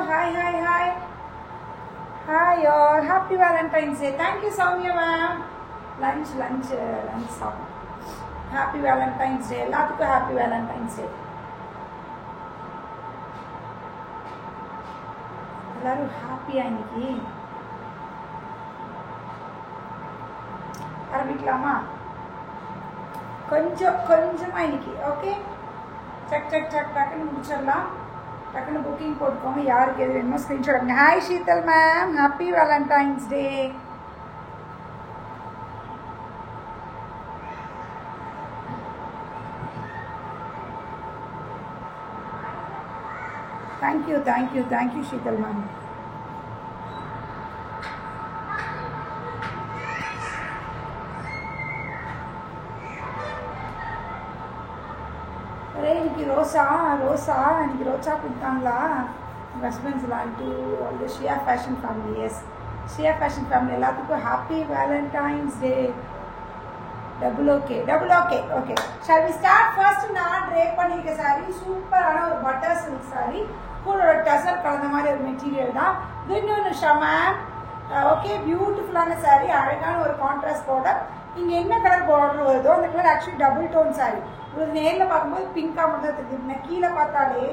Hi. Hi all. Happy Valentine's Day. Thank you, Soumya ma'am. Lunch. Happy Valentine's Day. எல்லாத்துக்கும் Happy Valentine's Day. எல்லாரும் ஹாப்பியா இன்னைக்கு ஆரம்பிக்கலாமா? கொஞ்சமா இன்னைக்கு ஓகே. டக்குன்னு முடிச்சிடலாம். டக்குன்னு புக்கிங் போட்டுக்கோங்க. யாருக்கு எது வேணுமோ ஸ்க்ரீன்ஷாட் எடுங்க. Hi Sheetal ma'am, happy Valentine's day. Thank you Sheetal ma'am. இன்னைக்கு ரோசா இன்னைக்கு ரோச்சா கொடுத்தாங்களா உங்கள் ஹஸ்பண்ட்ஸ்லாம் டு ஆல் தி ஷியா ஃபேஷன் ஃபேமிலி. எஸ், ஷியா ஃபேஷன் ஃபேமிலி எல்லாத்துக்கும் happy Valentine's day. Double okay. Shall we start? First நான் ட்ரேப் பண்ணியிருக்க சாரீ சூப்பரான ஒரு பட்டர் சில்க் சாரீ, கூட ஒரு டசர் கலந்த மாதிரி ஒரு மெட்டீரியல் தான். இன்னொன்று ஷமேம். ஓகே, பியூட்டிஃபுல்லான சாரீ, அழகான ஒரு கான்ட்ராஸ்ட் பார்டர். இங்கே என்ன கலர் பார்டர் வருதோ அந்த colour actually double tone sari. உங்களுக்கு நேரில் பார்க்கும்போது பிங்காக மட்டும் தான் தெரியுது. நான் கீழே பார்த்தாலே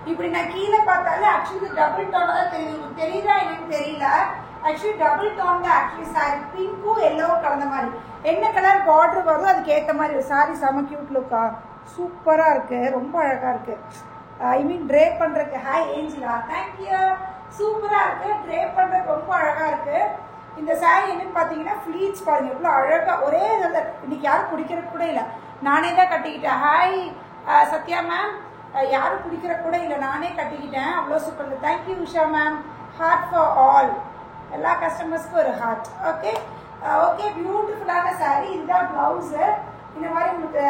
இப்படி நான் கீழே பார்த்தாலே ஆக்சுவலி டபுள் டோன் தான் தெரியும். தெரியுதா என்னன்னு தெரியல. ஆக்சுவலி டபுள் டோன் தான் ஆக்சுவலி சாரி. பிங்க்கும் எல்லோவும் கலந்த மாதிரி என்ன கலர் பார்டர் வருதோ அதுக்கு ஏற்ற மாதிரி சாரி. செம கியூட் லுக்கா, சூப்பராக இருக்கு, ரொம்ப அழகாக இருக்கு. ஐ மீன் ட்ரேப் பண்ணுறதுக்கு. Hi Angela, thank you. சூப்பராக இருக்கு, ட்ரேப் பண்ணுறதுக்கு ரொம்ப அழகாக இருக்கு. இந்த சாரி என்னன்னு பார்த்தீங்கன்னா ஃப்ளீட்ஸ் பாருங்க எவ்வளோ அழகாக. ஒரே இன்னைக்கு யாரும் பிடிக்கிறது கூட இல்லை, நானே தான் கட்டிக்கிட்டேன். ஹாய் சத்யா மேம், யாரும் பிடிக்கிற கூட இல்லை, நானே கட்டிக்கிட்டேன். அவ்வளோ super. Thank you Usha ma'am. Heart for all, எல்லா கஸ்டமர்ஸ்க்கும் ஒரு ஹார்ட். ஓகே பியூட்டிஃபுல்லான சாரீ. இதுதான் ப்ளவுஸு. இந்த மாதிரி உங்களுக்கு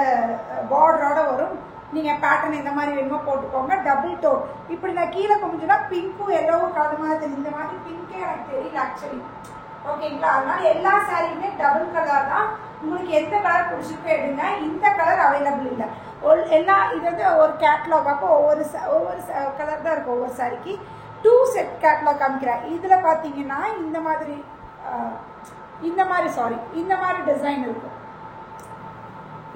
பார்டரோட வரும். நீங்கள் பேட்டர்ன் இந்த மாதிரி வேணுமோ போட்டுக்கோங்க. Double tone. இப்படி நான் கீழே கொஞ்சம்னா பிங்க்கும் எல்லோவும் கலந்த மாதிரி தெரியும். இந்த மாதிரி பிங்கே எனக்கு தெரியல ஆக்சுவலி. ஓகேங்களா? அதனால எல்லா சாரியுமே டபுள் கலர் தான். உங்களுக்கு எந்த கலர் பிடிச்சிருக்கோ எடுங்க. இந்த கலர் அவைலபிள் இல்லை. இது வந்து ஒரு கேட்லாக். அப்போ ஒவ்வொரு கலர் தான் இருக்கும் ஒவ்வொரு சாரிக்கு. 2 செட் கேட்லாக் காமிக்கிறேன். இதில் பார்த்தீங்கன்னா இந்த மாதிரி டிசைன் இருக்கும்.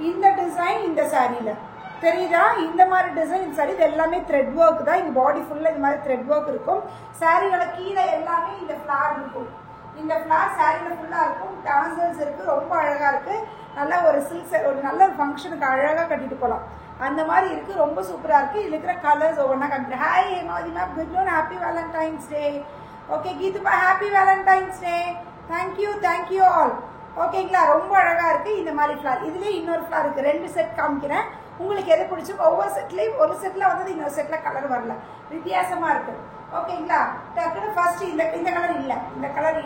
இந்த டிசைன் இந்த சாரியில் தெரியுதா? இந்த மாதிரி டிசைன் சாரி. இது எல்லாமே த்ரெட் ஒர்க் தான். இங்கே பாடி ஃபுல்லாக இந்த மாதிரி த்ரெட் ஒர்க் இருக்கும். சாரியோட கீழே எல்லாமே இந்த ஃப்ளார் இருக்கும். இந்த ஃப்ளார் சாரியில் ஃபுல்லாக இருக்கும். டாசல்ஸ் இருக்குது, ரொம்ப அழகாக இருக்குது. நல்லா ஒரு சில்க், ஒரு நல்ல ஃபங்க்ஷனுக்கு அழகாக கட்டிட்டு போகலாம். அந்த மாதிரி இருக்குது, ரொம்ப சூப்பராக இருக்குது. இதில் இருக்கிற கலர்ஸ் ஒவ்வொன்றா காமிக்கிறேன். Hi Hemavathi ma'am, good morning, happy Valentine's day. Okay கீதுப்பா, happy Valentine's day. Thank you all. ஓகேங்களா? ரொம்ப அழகாக இருக்குது. இந்த மாதிரி ஃப்ளார், இதுலேயே இன்னொரு ஃப்ளார் இருக்குது. 2 செட் காமிக்கிறேன். உங்களுக்கு எதை பிடிச்சிருக்கோ ஒவ்வொரு செட்லேயும். ஒரு செட்டில் வந்தது இன்னொரு செட்டில் கலர் வரல, வித்தியாசமாக இருக்குது. ஓகேங்களா? டக்குன்னு ஃபர்ஸ்ட் இந்த கலர்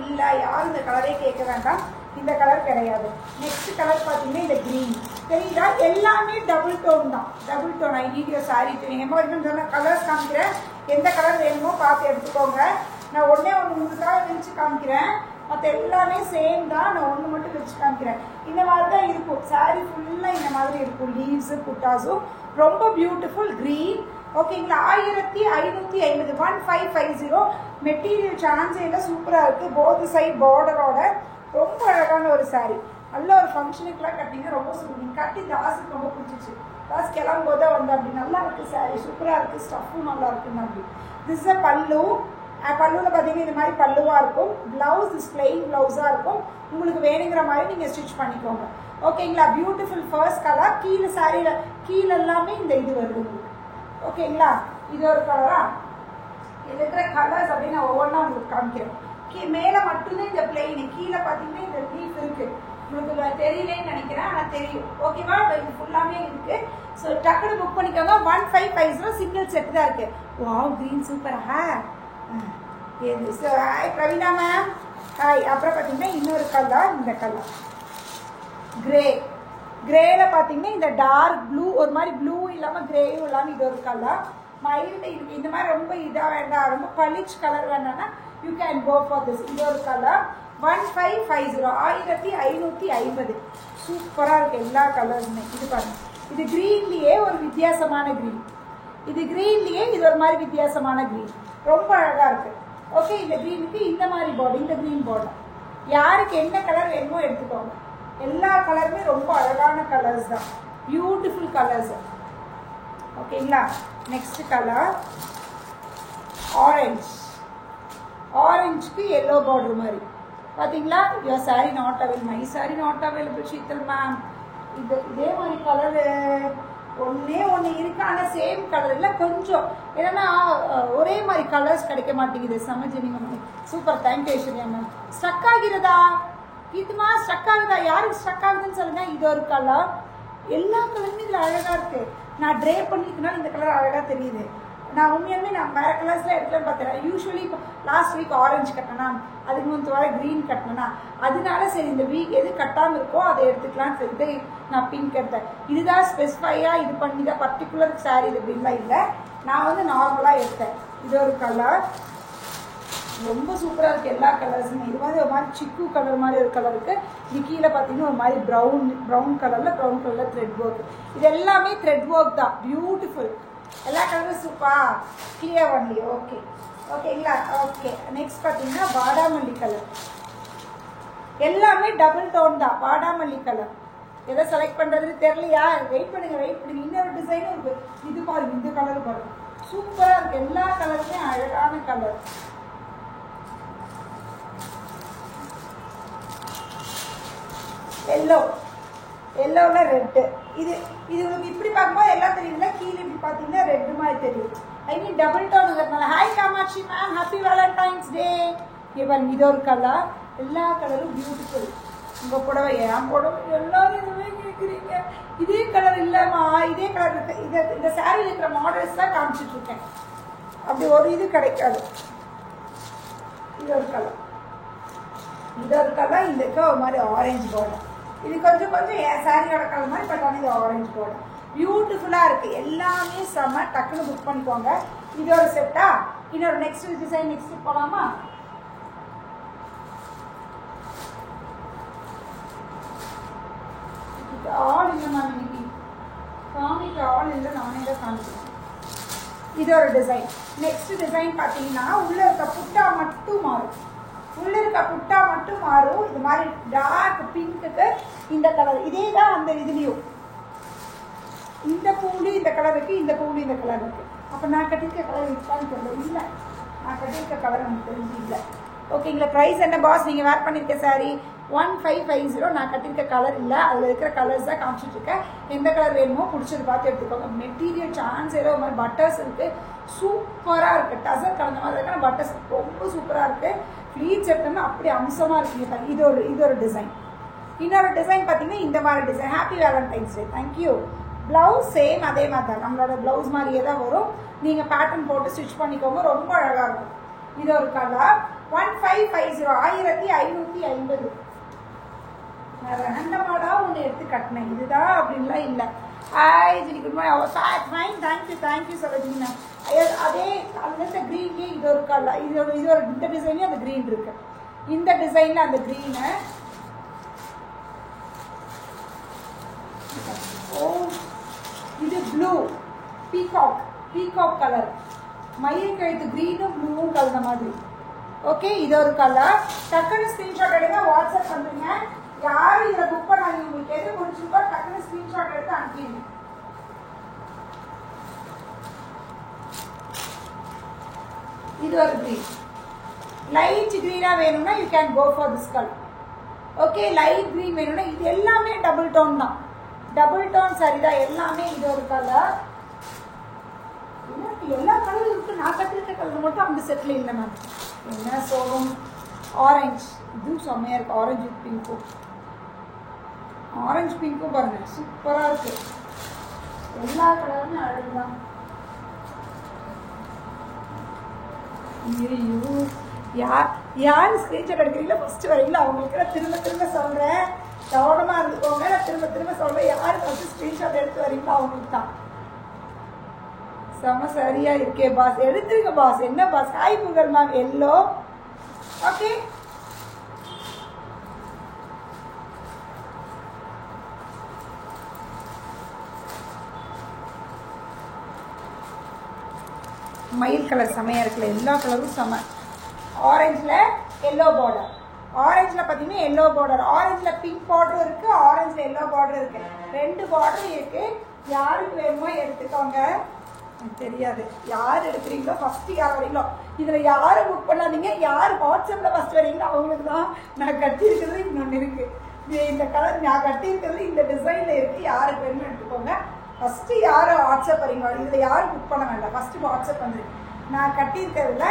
இல்லை, யாரும் இந்த கலரே கேட்க வேண்டாம். இந்த கலர் கிடையாது. நெக்ஸ்ட் கலர் பார்த்தீங்கன்னா இந்த க்ரீன். தெரியுதா? எல்லாமே டபுள் டோன் தான். Double tone. I need your sari. சொன்ன கலர்ஸ் காமிக்கிறேன். எந்த கலர் வேணுமோ பார்த்து எடுத்துக்கோங்க. நான் ஒன்று உங்களுக்காக விரிச்சு காமிக்கிறேன். மற்ற எல்லாமே சேம் தான். நான் ஒன்று மட்டும் வச்சு காமிக்கிறேன். இந்த மாதிரி தான் இருக்கும். சாரீ ஃபுல்லாக இந்த மாதிரி இருக்கும். லீவ்ஸு புட்டாஸும் ரொம்ப பியூட்டிஃபுல் க்ரீன். ஓகேங்களா? 1550 1550. மெட்டீரியல் சான்ஸே இல்லை, சூப்பராக இருக்குது. போத் சைட் பார்டரோட ரொம்ப அழகான ஒரு சாரீ. நல்ல ஒரு ஃபங்க்ஷனுக்குலாம் கட்டிங்க, ரொம்ப சூப்பர். கட்டி தாஸுக்கு ரொம்ப பிடிச்சிச்சு. தாஸ் கிளம்பும்போது தான் வந்து அப்படி நல்லா இருக்குது சாரீ, சூப்பராக இருக்குது. ஸ்டஃப்பும் நல்லா இருக்குன்னு அப்படி. திஸ் அ பல்லு. பல்லுவில் பார்த்தீங்கன்னா இந்த மாதிரி பல்லுவாக இருக்கும். ப்ளவுஸ் இஸ் பிளெயின் ப்ளவுஸாக இருக்கும். உங்களுக்கு வேணுங்கிற மாதிரி நீங்கள் ஸ்டிச் பண்ணிக்கோங்க. ஓகேங்களா? Beautiful first colour. கீழே சாரியில் கீழே எல்லாமே இந்த இது வருது உங்களுக்கு. ஓகேங்களா? இது ஒரு கலரா? இது இருக்கிற கலர்ஸ் அப்படின்னு நான் ஒவ்வொன்றா உங்களுக்கு காமிக்கிறேன். மேலே மட்டும்தான் இந்த பிளெயின், கீழே பார்த்தீங்கன்னா இந்த லீஃப் இருக்குது. உங்களுக்கு தெரியலேன்னு நினைக்கிறேன், ஆனால் தெரியும். ஓகேவா? இது ஃபுல்லாமே இருக்குது. ஸோ டக்குனு புக் பண்ணிக்கோங்க. 1550 சிங்கிள் செட் தான் இருக்குது. வாவ், க்ரீன் சூப்பரா. Hi Praveena ma'am, hi. அப்புறம் பார்த்தீங்கன்னா இன்னொரு கலர், இந்த கலர் கிரேல பார்த்தீங்கன்னா இந்த டார்க் ப்ளூ, ஒரு மாதிரி ப்ளூ இல்லாமல் கிரேயும் இல்லாமல் இது ஒரு கலர். மைல்டு இந்த மாதிரி ரொம்ப இதாக வேண்டாம், ரொம்ப பளிச் கலர் வேண்டாம்னா you can go for this. இது ஒரு கலர். 1550 1550 சூப்பராக இருக்குது எல்லா கலர்ஸுமே. இது பாருங்கள், இது க்ரீன்லேயே ஒரு வித்தியாசமான க்ரீன், இது க்ரீன்லேயே இது ஒரு மாதிரி வித்தியாசமான க்ரீன், ரொம்ப அழகாக இருக்குது. ஓகே, இந்த க்ரீனுக்கு இந்த மாதிரி பார்டர், இந்த க்ரீன் பார்டர். யாருக்கு என்ன கலர் வேணுமோ எடுத்துக்கோங்க. எல்லா கலருமே ரொம்ப அழகான கலர்ஸ் தான், பியூட்டிஃபுல் கலர்ஸ். ஓகேங்களா, நெக்ஸ்ட் கலர் ஆரஞ்ச். ஆரஞ்சுக்கு எல்லோ பார்டர் மாதிரி பார்த்தீங்களா. Your sari not available, my sari not available Sheetal ma'am. இதே மாதிரி கலரு ஒன்றே ஒன்று இருக்கு, ஆனால் சேம் கலர் இல்லை, கொஞ்சம் என்னன்னா ஒரே மாதிரி கலர்ஸ் கிடைக்க மாட்டேங்குது. சமஜனிங்க ma'am, super, thank you Aishwarya ma'am. Struck ஆகிறதா இதுமா, ஸ்ட்ரக் ஆகுதா? யாருக்கு ஸ்ட்ரக் ஆகுதுன்னு சொல்லுங்க. இது ஒரு கலர், எல்லா கலருமே இதில் அழகாக இருக்குது. நான் ட்ரே பண்ணிருக்கனால இந்த கலர் அழகாக தெரியுது. நான் உண்மையாலுமே நான் வேறு கலர்ஸில் எடுக்கலான்னு பார்த்தேன். யூஸ்வலி இப்போ லாஸ்ட் வீக் ஆரஞ்சு கட்டினா, அதுக்கு முந்தைய வாரம் க்ரீன் கட்டினா, அதனால சரி இந்த வீக் எது கட்டாமல் இருக்கோ அதை எடுத்துக்கலான்னு சொல்லிட்டு நான் பிங்க் எடுத்தேன். இதுதான் ஸ்பெசிஃபையாக இது பண்ணி தான் பர்டிகுலர் சாரீ இது அப்படின்லாம் இல்லை, நான் வந்து நார்மலாக எடுத்தேன். இது ஒரு கலர் ரொம்ப சூப்பராக இருக்குது, எல்லா கலர்ஸுமே. இது மாதிரி ஒரு மாதிரி சிக்கு கலர் மாதிரி ஒரு கலர் இருக்குது. இது கீழே பார்த்தீங்கன்னா ஒரு மாதிரி ப்ரௌன் கலரில் த்ரெட் ஒர்க். இது எல்லாமே த்ரெட் ஒர்க் தான், பியூட்டிஃபுல். எல்லா கலரும் சூப்பர் கிளியர் ஒன்லி. ஓகே, ஓகேங்களா. ஓகே, நெக்ஸ்ட் பார்த்தீங்கன்னா வாடாமல்லி கலர். எல்லாமே டபுள் டோன் தான், வாடாமல்லி கலர். எதை செலக்ட் பண்ணுறதுன்னு தெரியலையா? வெயிட் பண்ணுங்க. இன்னொரு டிசைனும் இருக்கு. இது பாருங்க, இந்த கலர் பாருங்க, சூப்பராக இருக்கு. எல்லா கலருமே அழகான கலர். எல்லோவில் ரெட்டு. இது உங்களுக்கு இப்படி பார்க்கும்போது எல்லாம் தெரியுதுல, கீழே இப்படி பார்த்தீங்கன்னா ரெட்டு மாதிரி தெரியும். ஐ மீன் டபுள் டோனுங்கிறதுனால. Hi Kamakshi ma'am, happy Valentine's day. இவன் இது ஒரு கலர், எல்லா கலரும் பியூட்டிஃபுல். உங்கள் புடவை, என் புடவை எல்லாரும் இதுவே கேட்குறீங்க. இதே கலர் இல்லைம்மா, இதே கலர் இருக்கு. இந்த சாரியில் இருக்கிற மாடல்ஸ் தான் காமிச்சிட்ருக்கேன், அப்படி ஒரு இது கிடைக்காது. இது ஒரு கலர், இதுக்கு ஒரு மாதிரி ஆரஞ்சு பார்டர். இது கொஞ்சம் என் சாரியோட கலர் மாதிரி, பட் ஆனால் இது ஆரஞ்சு பார்டர். பியூட்டிஃபுல்லாக இருக்குது, எல்லாமே செம்ம. டக்குன்னு புக் பண்ணிக்கோங்க. இது ஒரு செட்டா. இன்னொரு நெக்ஸ்ட் டிசைன் நெக்ஸ்ட் போகலாமா? ஆல் இல்லை மேம், இன்னைக்கு காமிக்க ஆல் இல்லை, நானே தான் காமிக்கிறேன். இது ஒரு டிசைன். நெக்ஸ்ட் டிசைன் பார்த்தீங்கன்னா உள்ள இருக்க புட்டா மட்டும் மாறும். இது மாதிரி டார்க் பிங்க்குக்கு இந்த கலர். இதே தான் அந்த இதுலேயும் இந்த பூலி இந்த கலர் இருக்குது, இந்த பூலி இந்த கலர் இருக்குது. அப்போ நான் கட்டிருக்க கலர் இருக்கான்னு தெரியல. இல்லை, நான் கட்டிருக்க கலர் நமக்கு தெரிஞ்சு இல்லை. ஓகேங்களா. ப்ரைஸ் என்ன பாஸ்? நீங்கள் வேர் பண்ணியிருக்க சாரி 1550. நான் கட்டிருக்க கலர் இல்லை, அதில் இருக்கிற கலர்ஸ் தான் காமிச்சிட்ருக்கேன். எந்த கலர் வேணுமோ பிடிச்சது பார்த்து எடுத்துக்கோங்க. மெட்டீரியல் சான்ஸ் ஏதோ ஒரு மாதிரி பட்டர்ஸ் இருக்குது, சூப்பராக இருக்குது. டசர் கலந்த மாதிரி இருக்குன்னா பட்டர்ஸ் ரொம்ப சூப்பராக இருக்குது. ஃப்ளீட்ஸ் எடுத்தோம்னா அப்படி அம்சமாக இருக்குங்க. இது ஒரு டிசைன். இன்னொரு டிசைன் பார்த்தீங்கன்னா இந்த மாதிரி design. Happy Valentine's day. Thank you. Blouse same அதே மாதிரி தான், நம்மளோட ப்ளவுஸ் மாதிரியே தான் வரும். நீங்கள் பேட்டர்ன் போட்டு ஸ்டிச் பண்ணிக்கோங்க, ரொம்ப அழகாக இருக்கும். இது ஒரு கலர் 1550 1550. நான் ரேண்டமாடாக ஒன்று எடுத்து கட்டினேன், இதுதான் அப்படின்லாம் இல்லை. Hi Jini, good morning. Fine, thank you Sarojini ma'am. அதே அந்த க்ரீன்லேயே இது ஒரு கலர். இது ஒரு இந்த டிசைன்லேயும் அந்த க்ரீன் இருக்கு. இந்த டிசைனில் அந்த க்ரீனு. ஓ, இது ப்ளூ பீகாக் கலர். மயில் கழுத்து க்ரீனும் ப்ளூவும் கலந்த மாதிரி. ஓகே, இது ஒரு கலர். டக்குன்னு ஸ்க்ரீன்ஷாட் எடுங்க, வாட்ஸ்அப் பண்ணுங்க. யாரும் இதில் புக் பண்ணாங்க, உங்களுக்கு எது முடிச்சிருக்கோ டக்குன்னு ஸ்க்ரீன்ஷாட் எடுத்து அனுப்பிடுங்க. இது ஒரு க்ரீன், லைட் க்ரீனாக வேணும்னா you can go for this colour. Okay, light green வேணும்னா இது எல்லாமே டபுள் டோன் தான், டபுள் டோன் சரிதான் எல்லாமே. இது ஒரு கலர். எல்லா கலரும் இருக்கு, நான் கட்டிருக்க கலர் மட்டும் அந்த செட்டில் இல்லை மேம். என்ன சோகம். ஆரஞ்சு, இதுவும் செம்மையாக இருக்குது. ஆரஞ்சு பிங்க்கும் பாருங்க, சூப்பராக இருக்கு. எல்லா கலருமே அழகுதான். ஐயோ, யார் ஸ்க்ரீன்ஷாட் எடுக்கிறீங்களோ ஃபஸ்ட்டு வரீங்களோ அவங்களுக்கு நான் திரும்ப சொல்கிறேன், கவனமாக இருந்துக்கோங்க. நான் திரும்ப சொல்கிறேன், யார் ஃபஸ்ட்டு ஸ்க்ரீன்ஷாட் எடுத்து வரீங்களோ அவங்களுக்கு தான். செம சரியா இருக்கே பாஸ், எடுத்துருங்க பாஸ். என்ன பாஸ்? ஹாய் புகழ் மேம். எல்லோ. ஓகே, மயில் கலர் செமையாக இருக்குல்ல, எல்லா கலரும் செம. ஆரஞ்சில் எல்லோ பார்டர், ஆரஞ்சில் பார்த்தீங்கன்னா எல்லோ பார்டர், ஆரஞ்சில் பிங்க் பார்டரும் இருக்குது, ஆரஞ்சில் எல்லோ பார்டரும் இருக்குது, 2 பார்டரும் இருக்குது. யாருக்கு வேணுமோ எடுத்துக்கோங்க. எனக்கு தெரியாது யார் எடுக்கிறீங்களோ, ஃபஸ்ட்டு யார் வரீங்களோ இதில் யாரும் புக் பண்ணாதீங்க. யார் வாட்ஸ்அப்பில் ஃபஸ்ட் வரீங்களோ அவங்களுக்கு தான். நான் கட்டியிருக்கிறது இன்னொன்று இருக்குது, இந்த கலர் நான் கட்டியிருக்கிறது இந்த டிசைனில் இருக்குது. யாருக்கு வேணும்னு எடுத்துக்கோங்க. ஃபஸ்ட்டு யார் வாட்ஸ்அப் வரீங்களோ இதில் யாரும் புக் பண்ண வேண்டாம், ஃபஸ்ட்டு வாட்ஸ்அப் வந்துருக்கு. நான் கட்டியிருக்கிறதுல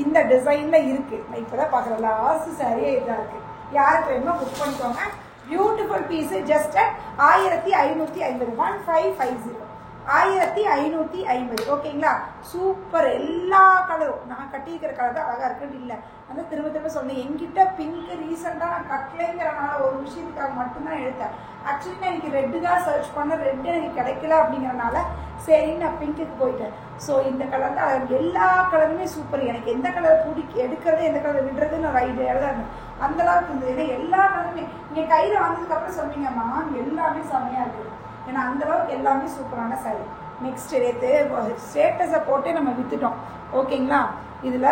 இந்த டிசைனில் இருக்குது. நான் இப்போ தான் பார்க்குறேன், லாஸ்ட் சாரியே இதாக இருக்குது. யாருக்கு வேணுமோ புக் பண்ணிக்கோங்க. Beautiful piece, just 1550, 1550, 1550. ஓகேங்களா? சூப்பர். எல்லா கலரும் நான் கட்டியிருக்கிற கலர் தான் அழகாக இருக்குன்னு இல்லை, வந்து திரும்ப திரும்ப சொன்னேன். என்கிட்ட பிங்க்கு ரீசெண்டாக நான் கட்டலைங்கிறனால ஒரு விஷயத்துக்காக மட்டும்தான் எடுத்தேன். ஆக்சுவலி நான் எனக்கு ரெட்டு தான் சர்ச் பண்ணேன், ரெட்டு எனக்கு கிடைக்கல அப்படிங்கிறனால சரி நான் பிங்க்குக்கு போயிட்டேன். ஸோ இந்த கலர் தான், எல்லா கலருமே சூப்பர். எனக்கு எந்த கலர் எடுக்கிறது எந்த கலர் விடுறதுன்னு ஒரு ஐடியா தான் இருந்தது. அந்தளவுக்கு இருந்தது. ஏன்னா எல்லா கலருமே நீங்கள் கையில் வந்ததுக்கப்புறம் சொன்னீங்கம்மா எல்லாமே செம்மையாக இருக்குது. ஏன்னா அந்தளவுக்கு எல்லாமே சூப்பரான சாரி. நெக்ஸ்ட் நேற்று ஸ்டேட்டஸை போட்டு நம்ம விற்றுட்டோம். ஓகேங்களா? இதில்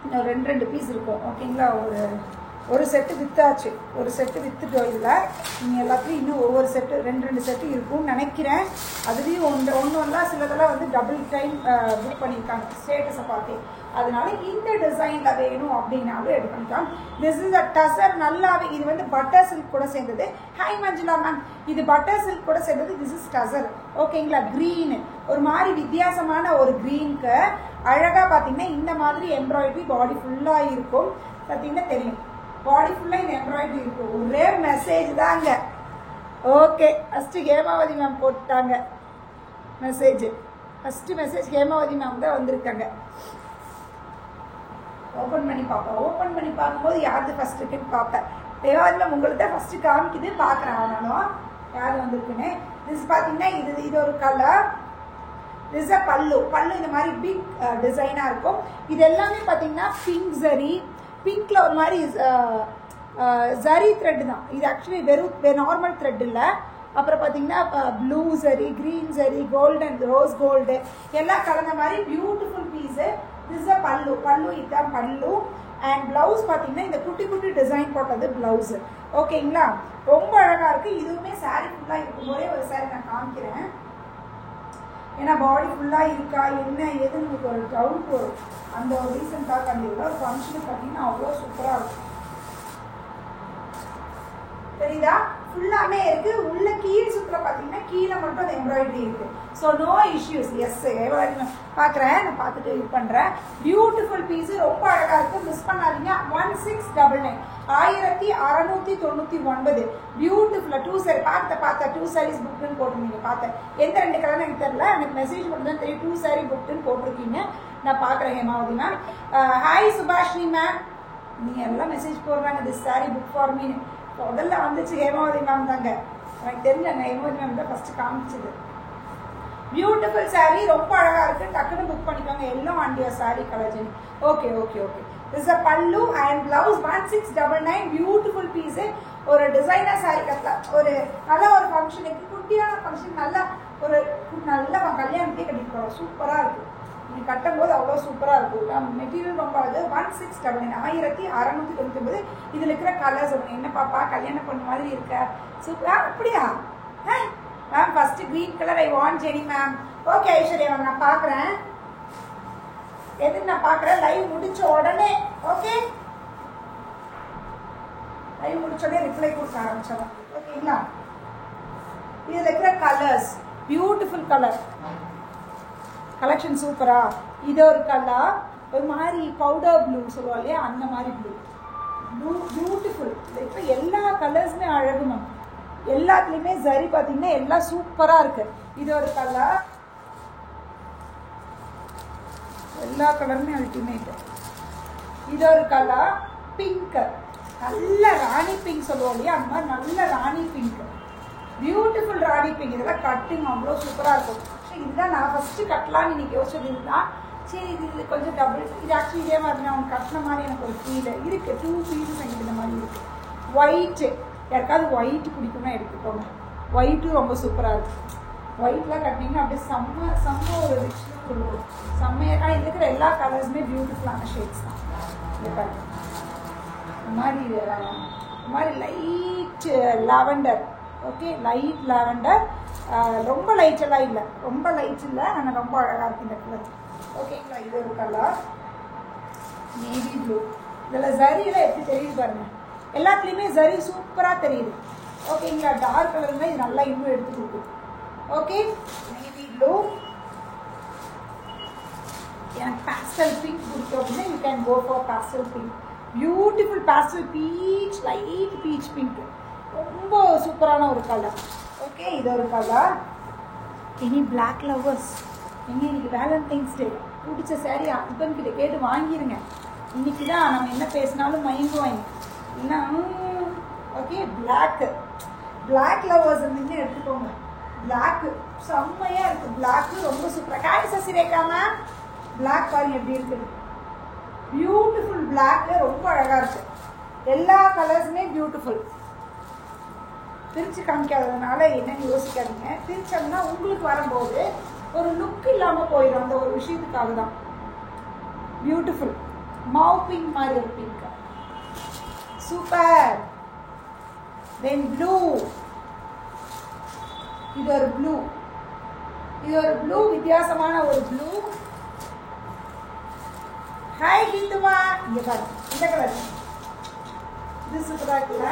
இன்னும் 2 பீஸ் இருக்கும். ஓகேங்களா? ஒரு செட்டு விற்றாச்சு, ஒரு செட்டு விற்றுட்டோம். இதில் நீங்கள் எல்லாத்துலேயும் இன்னும் ஒவ்வொரு செட்டு 2 செட்டு இருக்கும்னு நினைக்கிறேன். அதுலேயும் ஒன்றுலாம் சிலதெல்லாம் வந்து டபுள் டைம் புக் பண்ணியிருக்காங்க ஸ்டேட்டஸை பார்த்து. அதனால இந்த டிசைனில் வேணும் அப்படின்னாலும் எடுத்து பண்ணிக்கலாம். This is a tussar. நல்லாவே இது வந்து பட்டர் சில்க் கூட சேர்ந்தது. ஹாய் மஞ்சுளா மேம், இது பட்டர் சில்க் கூட சேர்ந்தது. This is tussar. ஓகேங்களா? க்ரீனு ஒரு மாதிரி வித்தியாசமான ஒரு க்ரீனுக்கு அழகாக பார்த்தீங்கன்னா இந்த மாதிரி எம்ப்ராய்டரி பாடி ஃபுல்லாக இருக்கும். பார்த்தீங்கன்னா தெரியும், பாடி ஃபுல்லாக இந்த எம்ப்ராய்டரி இருக்கும். ஒரே மெசேஜ் தாங்க. ஓகே, ஃபஸ்ட்டு ஹேமாவதி மேம் போட்டாங்க message. First message Hemavathi ma'am தான் வந்திருக்காங்க. ஓப்பன் பண்ணி பார்ப்பேன். ஓப்பன் பண்ணி பார்க்கும்போது யாருக்கு ஃபஸ்ட் இருக்குன்னு பார்ப்பேன். ஹேமாவதி மேம் உங்களுக்கு தான் ஃபஸ்ட்டு காமிக்குது, பார்க்குறேன். ஆனாலும் யார் வந்திருக்குன்னு. திஸ் பார்த்தீங்கன்னா இது ஒரு கலர். திஸ் அ பல்லு. பல்லு இந்த மாதிரி பிக் டிசைனாக இருக்கும். இது எல்லாமே பார்த்தீங்கன்னா பிங்க் ஜரி, பிங்க்கில் ஒரு மாதிரி ஜரி த்ரெட் தான். இது ஆக்சுவலி வெறும் நார்மல் த்ரெட் இல்லை. அப்புறம் பார்த்தீங்கன்னா blue zari, green zari, golden, rose gold எல்லாம் கலந்த மாதிரி பியூட்டிஃபுல் பீஸு. திஸ் அ பல்லு. பல்லு இதுதான் பல்லு. அண்ட் ப்ளவுஸ் பார்த்தீங்கன்னா இந்த குட்டி குட்டி டிசைன் போட்டது ப்ளவுஸு. ஓகேங்களா? ரொம்ப அழகாக இருக்குது. இதுவுமே சாரீ ஃபுல்லாக இருக்கும். ஒரே ஒரு சாரீ நான் காமிக்கிறேன். ஏன்னா பாடி ஃபுல்லாக இருக்கா என்ன ஏதுன்னு உங்களுக்கு ஒரு டவுட் வரும். அந்த ஒரு ரீசன்ட்டாக கண்டிப்பாக ஒரு ஃபங்க்ஷனுக்கு பார்த்தீங்கன்னா அவ்வளோ சூப்பராக இருக்கும். தெரியுதா? ஃபுல்லாமே இருக்குது. உள்ள கீழ் சுற்றில் பார்த்தீங்கன்னா கீழே மட்டும் அந்த எம்ப்ராய்டரி இருக்குது. So no issues. எஸ், பார்க்குறேன், நான் பார்த்துட்டு இது பண்ணுறேன். பியூட்டிஃபுல் பீஸு, ரொம்ப அழகாக இருக்குது. மிஸ் பண்ணாதீங்க. 1699, 1699. பியூட்டிஃபுல்லாக 2 சாரி பார்த்தேன். 2 சாரீஸ் புக்குன்னு போட்டிருந்தீங்க. பார்த்தேன். எந்த 2 கலர்னு எனக்கு தெரியல, எனக்கு மெசேஜ் மட்டும் தான் தெரியும். 2 சாரி புக்குன்னு போட்டிருக்கீங்க. நான் பார்க்குறேன் Hemavathi ma'am. Hi Subhashini ma'am, நீங்கள் எல்லாம் மெசேஜ் போடுறாங்க this sari book for me. முதல்ல வந்துச்சு ஹேமாவதி மேம் தாங்க. எனக்கு தெரிஞ்சங்க ஹேமாவதி மேம் தான் ஃபஸ்ட்டு காமிச்சது. பியூட்டிஃபுல் சாரீ, ரொம்ப அழகாக இருக்குது. டக்குன்னு புக் பண்ணிக்கோங்க. Yellow and your sari collection. Okay okay okay. This a பல்லு அண்ட் பிளவுஸ் 1699. Beautiful piece. ஒரு டிசைனர் சாரீ கட்டலாம். ஒரு நல்ல ஒரு ஃபங்க்ஷனுக்கு, குட்டியான ஃபங்க்ஷன், நல்ல கல்யாணத்தையே கட்டிட்டு போகிறோம். சூப்பராக இருக்குது. நீங்கள் கட்டும் போது அவ்வளோ சூப்பராக இருக்கும். மெட்டீரியல் ரொம்ப அழகு. 1699, 1699. இதில் இருக்கிற கலர்ஸ் என்ன பாப்பா கல்யாணம் பண்ண மாதிரி இருக்கா? சூப்பராக. அப்படியா ma'am? First green colour I want Jenny ma'am. Okay Aishwarya ma'am, நான் பார்க்குறேன். எதுன்னு நான் பார்க்குறேன் லைவ் முடிச்ச உடனே. ஓகே, லைவ் முடிச்ச உடனே ரிப்ளை கொடுக்க ஆரம்பிச்சிடலாம். ஓகேங்களா? இதில் இருக்கிற கலர்ஸ் பியூட்டிஃபுல் கலர் கலெக்ஷன். சூப்பரா. இது ஒரு கலர், ஒரு மாதிரி பவுடர் ப்ளூ சொல்லுவோம் இல்லையா, அந்த மாதிரி ப்ளூ பியூட்டிஃபுல். இப்போ எல்லா கலர்ஸுமே அழகு மேம். எல்லாத்துலேயுமே சரி பார்த்தீங்கன்னா எல்லாம் சூப்பராக இருக்குது. இது ஒரு கலர். எல்லா கலருமே அல்டிமேட். இது ஒரு கலர் பிங்க், நல்ல ராணி பிங்க் சொல்லுவோம் இல்லையா, அந்த மாதிரி நல்ல ராணி பிங்க், பியூட்டிஃபுல் ராணி பிங்க். இதெல்லாம் கட்டிங் அவ்வளோ சூப்பராக இருக்கும். இதுதான் நான் ஃபஸ்ட்டு கட்டலான்னு இன்னைக்கு யோசிச்சது. இதுதான் சரி. இது கொஞ்சம் டபுள். இது ஆக்சுவலி இதே மாதிரி நான் அவங்க கட்டின மாதிரி எனக்கு ஒரு ஃபீல் இருக்குது. 2 பீஸஸ் எனக்கு இந்த மாதிரி இருக்குது. ஒயிட்டு, யாருக்காவது ஒயிட்டு பிடிக்கும்னா எடுத்துக்கோங்க. ஒயிட்டும் ரொம்ப சூப்பராக இருக்குது. ஒயிட்லாம் கட்டிங்கன்னா அப்படியே செம்ம ஒரு ரிச்சாக பியூட்டிஃபுல் செம்மையாக இருக்கிற எல்லா கலர்ஸுமே பியூட்டிஃபுல்லான ஷேட்ஸ் தான். இது பாருங்க இந்த மாதிரி light lavender. Okay, light lavender, ரொம்ப லைட் எல்லாம் இல்லை, ரொம்ப லைட் இல்லை, ஆனால் ரொம்ப அழகாக இருக்குது இந்த கலர். ஓகேங்களா, இது ஒரு கலர் நேவி ப்ளூ. இதில் ஜரியில் எப்படி தெரியுது பாருங்க, எல்லாத்துலேயுமே ஜரி சூப்பராக தெரியுது. ஓகேங்களா, டார்க் கலர்ல இது நல்லா இன்னும் எடுத்து கொடுக்குது. Okay, navy blue. எனக்கு பேஸ்டல் பிங்க் பிடிக்கும் அப்படின்னா you can go for pastel pink. Beautiful pastel peach, light peach pink, ரொம்ப சூப்பரான ஒரு கலர். ஓகே, இது ஒரு கலர். இனி பிளாக் லவ்வர்ஸ், இன்னைக்கு வேலண்டைன்ஸ் டே, பிடிச்ச சாரீ ஹஸ்பண்ட் கிட்ட கேட்டு வாங்கிடுங்க. இன்னைக்கு தான் நம்ம என்ன பேசினாலும் மயங்குவாங்க இல்லைன்னா. ஓகே, பிளாக் லவ்வர்ஸ் இருந்தீங்கன்னா எடுத்துக்கோங்க. பிளாக் செம்மையாக இருக்குது, பிளாக் ரொம்ப சூப்பராக. காய் சசிரேகா மேம், பிளாக் பாருங்க எப்படி இருக்குது, பியூட்டிஃபுல் பிளாக், ரொம்ப அழகாக இருக்குது. எல்லா கலர்ஸுமே பியூட்டிஃபுல். பிரித்து காமிக்காததுனால என்னன்னு யோசிக்காதீங்க. பிரிச்சோம்னா உங்களுக்கு வரும்போது ஒரு லுக் இல்லாமல் போயிடும், அந்த ஒரு விஷயத்துக்காக தான். பியூட்டிஃபுல் மவு பிங்க் மாதிரி ஒரு பிங்க், சூப்பர். தென் ப்ளூ, இது ஒரு ப்ளூ, இது ஒரு ப்ளூ, வித்தியாசமான ஒரு ப்ளூ. ஹாய் ஹிந்துமா, இங்கே பாரு இந்த கலர், இது சூப்பராக இருக்குல்ல.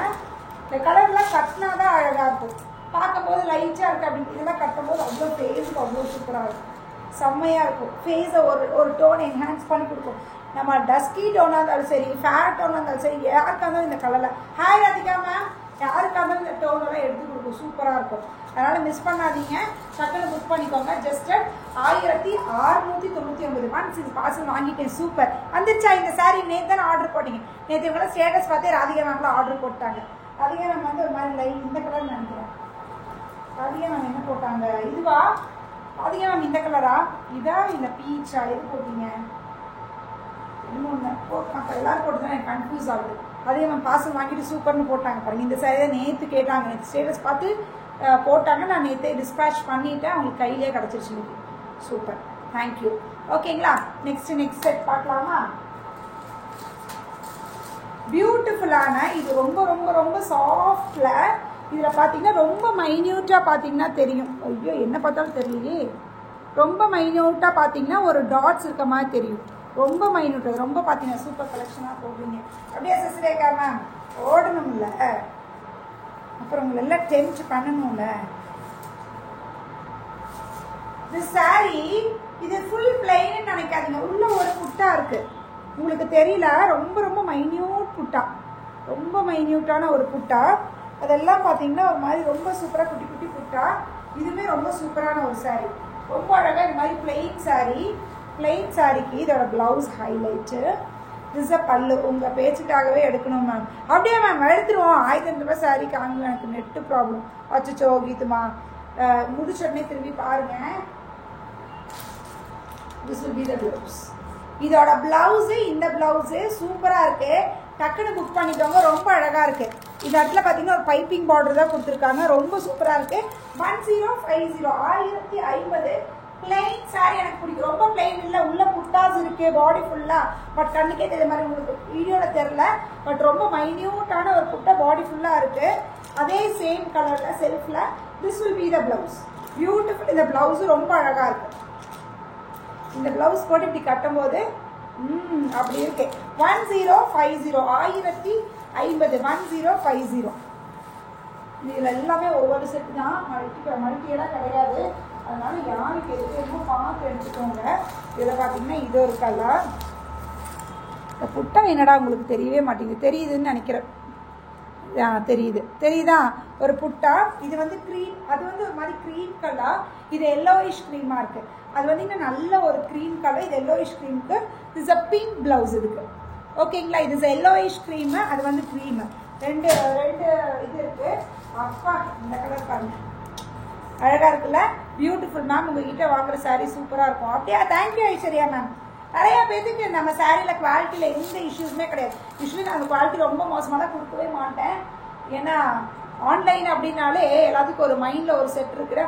இந்த கலர்லாம் கட்டினா தான் அழகாக இருக்கும், பார்க்கும்போது லைட்டாக இருக்குது. அப்படி இதெல்லாம் கட்டும்போது அவ்வளோ ஃபேஸுக்கு அவ்வளோ சூப்பராக இருக்கும், செம்மையாக இருக்கும். ஃபேஸை ஒரு டோன் என்ஹான்ஸ் பண்ணி கொடுக்கும். நம்ம டஸ்கி டோனாக இருந்தாலும் சரி, ஃபேர் டோனாக இருந்தாலும் சரி, யாருக்காக இருந்தாலும் இந்த கலரில். ஹாய் ராதிகா மேம், யாருக்காக இருந்தாலும் இந்த டோனெல்லாம் எடுத்து கொடுக்கும், சூப்பராக இருக்கும். அதனால் மிஸ் பண்ணாதீங்க, டக்குன்னு புக் பண்ணிக்கோங்க. ஜஸ்ட் 1699 ஒன்ஸ் இது பார்சல் வாங்கிட்டேன். சூப்பர், வந்துருச்சா இந்த சாரீ? நேற்று தானே ஆர்டர் போட்டிங்க. நேற்று இவங்களாம் ஸ்டேட்டஸ் பார்த்தே ராதிகா மேம்லாம் ஆர்டர் போட்டாங்க. ராதிகா மேம் வந்து ஒரு மாதிரி லைட் இந்த கலர் நினைக்கிறேன். ராதிகா மேம் என்ன போட்டாங்க, இதுவா? ராதிகா மேம் இந்த கலரா, இதா இல்லை பீச்சா, எது போட்டீங்க? இன்னொன்று போட்டாங்க, எல்லாரும் போட்டு தான் எனக்கு கன்ஃபியூஸ் ஆகுது. அதே மேம் பார்சல் வாங்கிட்டு சூப்பர்னு போட்டாங்க பாருங்க. இந்த சாரி தான் நேற்று கேட்டாங்க, நேற்று ஸ்டேட்டஸ் பார்த்து போட்டாங்க. நான் நேற்று டிஸ்பேச் பண்ணிவிட்டேன், அவங்களுக்கு கையிலே கிடச்சிருச்சு. Super, thank you. ஓகேங்களா, நெக்ஸ்ட் செட் பார்க்கலாமா? பியூட்டிஃபுல்லான இது ரொம்ப ரொம்ப ரொம்ப சாஃப்டில். இதில் பார்த்தீங்கன்னா ரொம்ப மைன்யூட்டாக பார்த்தீங்கன்னா தெரியும். ஐயோ என்ன பார்த்தாலும் தெரியலையே. ரொம்ப மைன்யூட்டாக பார்த்தீங்கன்னா ஒரு டாட்ஸ் இருக்க மாதிரி தெரியும். ரொம்ப மைன்யூட், ரொம்ப பார்த்தீங்கன்னா சூப்பர் கலெக்ஷனாக போடுவீங்க. அப்படியே சசிரேகா மேம் ஓடணும்ல, அப்புறம் உங்களை எல்லாம் டென்ட் பண்ணணும்ல. இந்த சாரி இது ஃபுல் பிளைன்னு நினைக்காதீங்க, உள்ள ஒரு புட்டா இருக்கு, உங்களுக்கு தெரியல. ரொம்ப ரொம்ப மைன்யூட் புட்டா, ரொம்ப மைன்யூட்டான ஒரு புட்டா. அதெல்லாம் பார்த்தீங்கன்னா ஒரு மாதிரி ரொம்ப சூப்பராக குட்டி குட்டி புட்டா. இதுவுமே ரொம்ப சூப்பரான ஒரு சாரீ, ரொம்ப அழகாக. இந்த மாதிரி பிளெயின் சாரிக்கு இதோட பிளவுஸ் ஹைலைட்டு. திஸ் அ பல்லு, உங்கள் பேச்சுக்காகவே எடுக்கணும் மேம். அப்படியே மேம் எடுத்துருவோம். 1000 ரூபாய் சாரீ காமிங்க, எனக்கு நெட்டு ப்ராப்ளம். அச்சோ கீதுமா, முடிச்சோடனே திரும்பி பாருங்க. This will be the blouse. இதோட பிளவுஸு, இந்த பிளவுஸு சூப்பராக இருக்கு, டக்குன்னு புக் பண்ணிக்கோங்க. ரொம்ப அழகாக இருக்கு. இந்த இடத்துல பார்த்தீங்கன்னா ஒரு பைப்பிங் பார்டர் தான் கொடுத்துருக்காங்க, ரொம்ப சூப்பராக இருக்கு. 1050, 1050 பிளெயின் சாரி எனக்கு பிடிக்கும். ரொம்ப பிளெயின் இல்லை, உள்ள புட்டாஸ் இருக்கு, பாடி ஃபுல்லா. பட் கண்ணுக்கே தெரிய மாதிரி உங்களுக்கு வீடியோவில் தெரில, பட் ரொம்ப மைன்யூட்டான ஒரு புட்டா, பாடி ஃபுல்லா இருக்கு. அதே சேம் கலர்ல செல்ஃப்ல. This will be the blouse. Beautiful. இந்த பிளவுஸ் ரொம்ப அழகா இருக்கு. இந்த பிளவுஸ் போட்டு இப்படி கட்டும் போது அப்படி இருக்கு. 1050, 1050, 1050. இதுல எல்லாமே ஒவ்வொரு செட்டு தான், மல்டியெல்லாம் கிடையாது. அதனால யாருக்கு எதுக்கு பார்த்து எடுத்துக்கோங்க. இதில் பார்த்தீங்கன்னா இது ஒரு கலர். இந்த புட்டா என்னடா உங்களுக்கு தெரியவே மாட்டேங்குது, தெரியுதுன்னு நினைக்கிறேன். தெரியுதா? ஒரு புட்டா. இது வந்து க்ரீம், அது வந்து ஒரு மாதிரி க்ரீம் கலர். இது எல்லோயிஷ் க்ரீமாக இருக்கு. அது வந்து இன்னும் நல்ல ஒரு க்ரீம் கலர். இது எல்லோயிஷ் க்ரீமுக்கு இஸ் அ பிங்க் பிளவுஸ் இதுக்கு. ஓகேங்களா, இது எல்லோயிஷ் க்ரீமு, அது வந்து க்ரீமு. ரெண்டு இது இருக்கு. அப்பா இந்த கலர் பாருங்க, அழகா இருக்குல்ல, பியூட்டிஃபுல் மேம். உங்ககிட்ட வாங்குற சாரீ சூப்பராக இருக்கும். அப்படியா, தேங்க்யூ ஐஸ்வர்யா மேம். நிறையா பேருக்கு நம்ம சாரியில் குவாலிட்டியில் எந்த இஷ்யூஸுமே கிடையாது. யூஸ்வலி நான் அந்த குவாலிட்டி ரொம்ப மோசமாக தான் கொடுக்கவே மாட்டேன். ஏன்னா ஆன்லைன் அப்படின்னாலே எல்லாத்துக்கும் ஒரு மைண்டில் ஒரு செட் இருக்கிற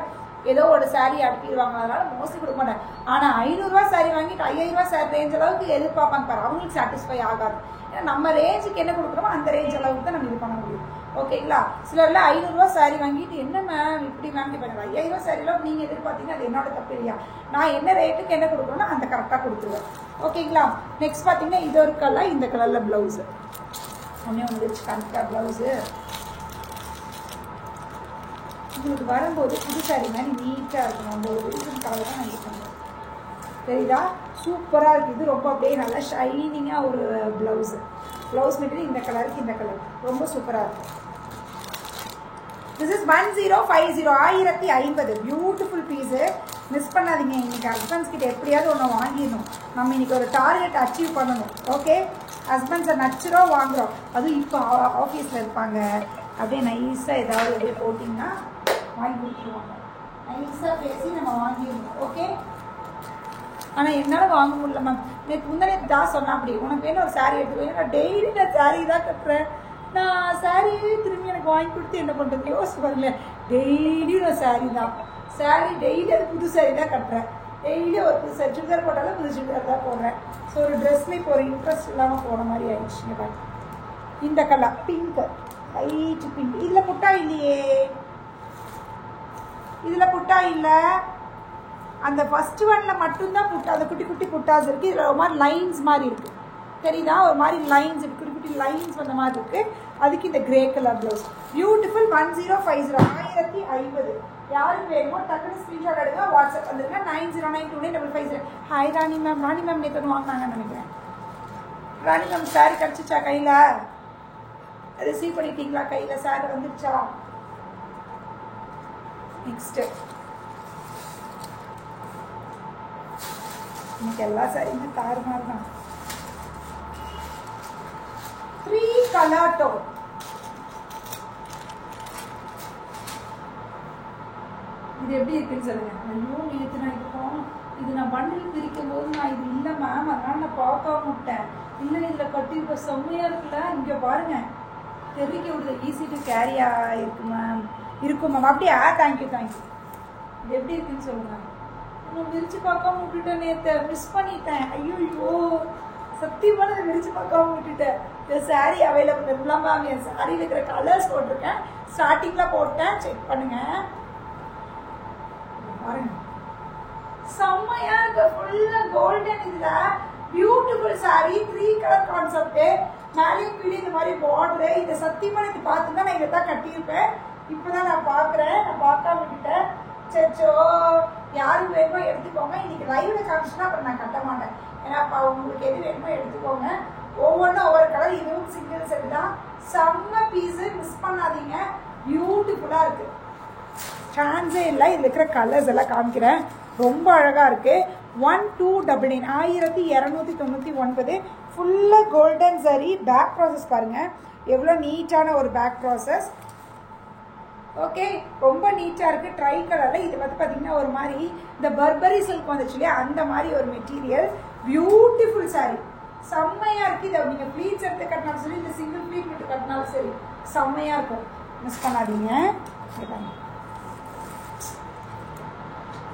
ஏதோ ஒரு saree அனுப்பிடுவாங்க, அதனால மோஸ்ட்லி கொடுக்க மாட்டேன். ஆனால் 500 ரூபா saree வாங்கிட்டு 5000 ரூபா saree ரேஞ்ச் அளவுக்கு எதிர்பார்ப்பாங்க பாரு, அவங்களுக்கு சாட்டிஸ்ஃபை ஆகாது. ஏன்னா நம்ம ரேஞ்சுக்கு என்ன கொடுக்குறோமோ அந்த ரேஞ்ச் அளவுக்கு தான் நம்ம இது பண்ண முடியும். ஓகேங்களா? சிலர்ல 500 ரூபா saree வாங்கிட்டு என்ன மேம் இப்படி வாங்கி பாருங்க, 5000 ரூபா சாரிலாம் நீங்கள் எதிர்பார்த்தீங்கன்னா அது என்னோட தப்பு இல்லையா? நான் என்ன ரேட்டுக்கு என்ன கொடுக்குறோன்னா அந்த கரெக்டாக கொடுத்துருவேன். ஓகேங்களா? நெக்ஸ்ட் பார்த்தீங்கன்னா இது ஒரு கலர், இந்த கலரில் ப்ளவுஸு ஒன்றே ஒன்று வச்சு கரெக்டாக ப்ளவுஸு. உங்களுக்கு வரும்போது புது சாரி மாதிரி நீட்டாக இருக்கணும். அந்த ஒரு ரீசன் கலர் தான் நான் யூஸ் பண்ணுவேன். சரிதா? சூப்பராக இருக்குது. இது ரொம்ப அப்படியே நல்லா ஷைனிங்காக ஒரு ப்ளவுஸு. ப்ளவுஸ் மெட்டீரியல் இந்த கலருக்கு இந்த கலர் ரொம்ப சூப்பராக இருக்கும். This is 1050, 1050. Beautiful piece. Miss பண்ணாதீங்க. இன்றைக்கி ஹஸ்பண்ட்ஸ் கிட்ட எப்படியாவது ஒன்று வாங்கிடணும். நம்ம இன்றைக்கி ஒரு டார்கெட் அச்சீவ் பண்ணணும். ஓகே? ஹஸ்பண்ட்ஸை நச்சுறோம் வாங்குகிறோம். அதுவும் இப்போ ஆஃபீஸில் இருப்பாங்க. அப்படியே நைஸாக ஏதாவது அப்படியே போட்டிங்கன்னா வாங்கி கொடுத்துருவாங்க. நைஸாக பேசி நம்ம வாங்கிடணும். ஓகே? ஆனால் என்னால் வாங்க முடியல மேம். நேற்று முன்னாடி தான் சொன்னேன், அப்படி உனக்கு வேணும் ஒரு சாரீ எடுத்துக்கோ. நான் டெய்லி நான் சாரீ தான் கட்டுறேன். நான் சாரியே திரும்பி எனக்கு வாங்கி கொடுத்து என்ன பண்ணுறது யோசிச்சு பாருங்களேன். டெய்லியும் நான் சாரீ தான், சாரீ டெய்லி அது புது சாரீ தான் கட்டுறேன். டெய்லி ஒரு புது சுடிதார் போட்டாலும் புது சுடிதார் தான் போடுறேன். ஸோ ஒரு ட்ரெஸ்ஸில் இப்போ ஒரு இன்ட்ரெஸ்ட் இல்லாமல் போன மாதிரி ஆயிடுச்சுங்க பாரு. இந்த கலர் பிங்க், லைட் பிங்க். இதில் புட்டா இல்லையே, இதில் புட்டா இல்லை. அந்த ஃபர்ஸ்ட் ஒன்னில் மட்டும்தான் புட்டா, அந்த குட்டி குட்டி புட்டாஸ் இருக்குது. இதில் ஒரு மாதிரி லைன்ஸ் மாதிரி இருக்குது. தெரியுதா? ஒரு மாதிரி லைன்ஸ் இருக்குது, குட்டி குட்டி லைன்ஸ் வந்த மாதிரி இருக்குது. அதுக்கு இந்த கிரே கலர் ப்ளவுஸ். பியூட்டிஃபுல். 1050, 1050. யாருக்கு வேணுமோ டக்குனு ஸ்க்ரீன்ஷாட் எடுங்க, வாட்ஸ்அப் வந்துருங்க. 90929550. ஹாய் ராணி மேம். ராணி மேம் நேற்று வாங்கினாங்கன்னு நினைக்கிறேன். ராணி மேம் சாரி கிடச்சிச்சா கையில்? ரிசீவ் பண்ணிட்டீங்களா? கையில் சாரி வந்துடுச்சா? நெக்ஸ்ட்டு இன்னைக்கு எல்லா சாரியுமே தாறுமாறு தான். 3 கலர் டோன். இது எப்படி இருக்குன்னு சொல்லுங்க. ஐயோ நேற்று நான் இருக்கோம், இது நான் பண்டில் பிரிக்கும் போது நான் இது இல்லை மேம், அதனால நான் பார்க்காம விட்டேன். இல்லை இதில் கட்டி இப்போ செம்மையாக இருக்குல்ல, இங்கே பாருங்க தெரிவிக்க விடுது. ஈஸி டு கேரியா இருக்கு மேம். இருக்கும் மேம். அப்படியே தேங்க்யூ தேங்க்யூ. இது எப்படி இருக்குன்னு சொல்லுங்க. நான் விரிச்சு பார்க்காம விட்டுட்டேன் நேற்று, மிஸ் பண்ணிட்டேன். ஐயோ சத்தியமான விரிச்சு பார்க்காம விட்டுட்டேன். இந்த சாரீ அவைலபிள் இருக்கலாம் மேம். என் சாரியில் இருக்கிற கலர்ஸ் போட்டிருக்கேன், ஸ்டார்டிங்கில் போட்டேன், செக் பண்ணுங்க பாருங்க. செம்மையா இருக்கு. ஃபுல்லா கோல்டன். இதுல பியூட்டிஃபுல் சாரி, 3 கலர் கான்செப்ட். மேலேயும் கீழே இந்த மாதிரி பார்டர். இதை சத்தியமா இது பார்த்துதான் நான் இதை தான் கட்டியிருப்பேன். இப்போதான் நான் பார்க்குறேன், நான் பார்க்காம விட்டுட்டேன். சச்சோ, யாருக்கு வேணுமோ எடுத்துக்கோங்க. இன்னைக்கு லைவ்ல காமிச்சுன்னா அப்புறம் நான் கட்ட மாட்டேன். ஏன்னா அப்போ உங்களுக்கு எது வேணுமோ எடுத்துக்கோங்க. ஒவ்வொன்றும் ஒவ்வொரு கலர். இதுவும் சிங்கிள் செட் தான். செம்ம பீஸு, மிஸ் பண்ணாதீங்க. பியூட்டிஃபுல்லாக இருக்கு. சான்ஸே இல்லை. இதில் இருக்கிற கலர்ஸ் எல்லாம் காமிக்கிறேன். ரொம்ப அழகாக இருக்கு. 1299, 1299. ஃபுல்லாக கோல்டன் சரி. பேக் ப்ராசஸ் பாருங்க எவ்வளோ நீட்டான ஒரு பேக் ப்ராசஸ். ஓகே, ரொம்ப நீட்டாக இருக்குது. ட்ரை கலரில். இது வந்து பார்த்தீங்கன்னா ஒரு மாதிரி இந்த பர்பரி சில்க் வந்துச்சு இல்லையா, அந்த மாதிரி ஒரு மெட்டீரியல். பியூட்டிஃபுல் சாரி, செம்மையாக இருக்குது. இதை நீங்கள் ப்ளீட்ஸ் எடுத்து கட்டினாலும் சரி, இந்த சிங்கிள் ப்ளீட் விட்டு கட்டினாலும் சரி, செம்மையாக இருக்கும். மிஸ் பண்ணாதீங்க.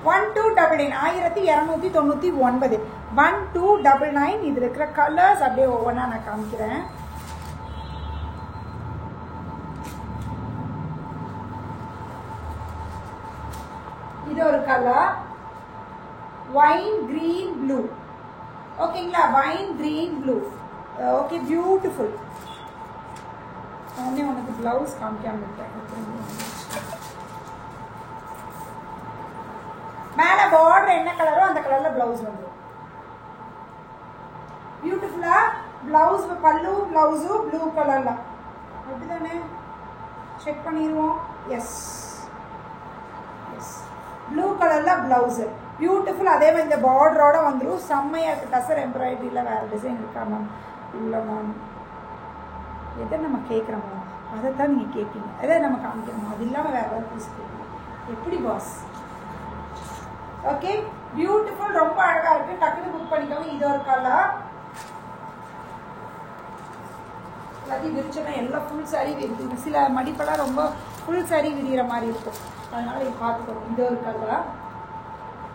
1299, 1299. 1299. இதில் இருக்கிற கலர்ஸ் அப்படியே ஒவ்வொன்றா நான் காமிக்கிறேன். இது ஒரு கலர் வைன் கிரீன் ப்ளூ. ஓகேங்களா? Wine green blue. Okay, beautiful. உடனே உனக்கு பிளவுஸ் காமிக்காம இருக்கேன். மேலே பார்டர் என்ன கலரோ அந்த கலர்ல பிளவுஸ் வந்துடும். பியூட்டிஃபுல்லா பிளவுஸ். பல்லு பிளவுஸும் ப்ளூ கலர்ல. அப்படிதானே? செக் பண்ணிடுவோம். எஸ் எஸ், ப்ளூ கலர்ல பிளவுஸ். பியூட்டிஃபுல். அதே மாதிரி இந்த பார்டரோட வந்துடும். செம்மையா இருக்கு. டசர் எம்ப்ராய்டரியில் வேற டிசைன் இருக்கா மேம்? இல்லை மேம். எதை நம்ம கேட்குறோமோ அதைத்தான் நீங்கள் கேட்பீங்க. எதை நம்ம காமிக்கிறோமோ அது இல்லாமல் வேற ஏதாவது பீஸ் கேட்பீங்க. எப்படி பாஸ்? Okay, beautiful. ரொம்ப அழகா இருக்கு. டக்குனு புக் பண்ணிக்கோங்க. இது ஒரு கலர். எல்லாத்தையும் விரிச்சோன்னா எல்லாம் ஃபுல் சாரீ விரிது. சில மடிப்பெல்லாம் ரொம்ப ஃபுல் சாரீ விரிகிற மாதிரி இருக்கும். அதனால் இது பார்த்துக்கணும். இது ஒரு கலர்,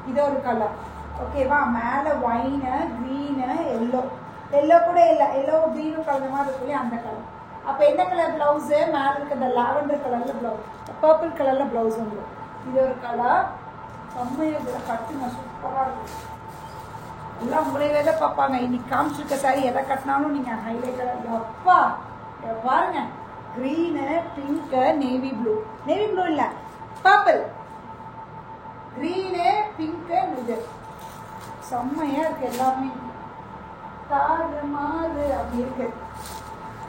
இது ஒரு கலர். ஓகேவா? மேலே ஒயினு, க்ரீனு, எல்லோ. எல்லோ கூட இல்லை, எல்லோ க்ரீனும் கலந்த மாதிரி இருக்கும் இல்லையா, அந்த கலர். அப்போ என்ன கலர் ப்ளவுஸு? மேலே இருக்க இந்த லாவெண்டர் கலரில் ப்ளவுஸ், பர்பிள் கலரில் ப்ளவுஸ் வந்துடும். இது ஒரு கலர். செம்மையாக இதில் கட்டுங்க, சூப்பராக இருக்கும். எல்லாம் உங்களையே தான் பார்ப்பாங்க. இன்னைக்கு காமிச்சிருக்க சாரி எதை கட்டினாலும் நீங்கள் ஹைலைட்டடாக அப்பா பாருங்க. Green, pink, navy blue. Navy blue இல்லை, பர்பிள். க்ரீனு, பிங்க்கு, இது செம்மையாக இருக்குது. எல்லாமே தாறு மாறு அப்படி இருக்கு.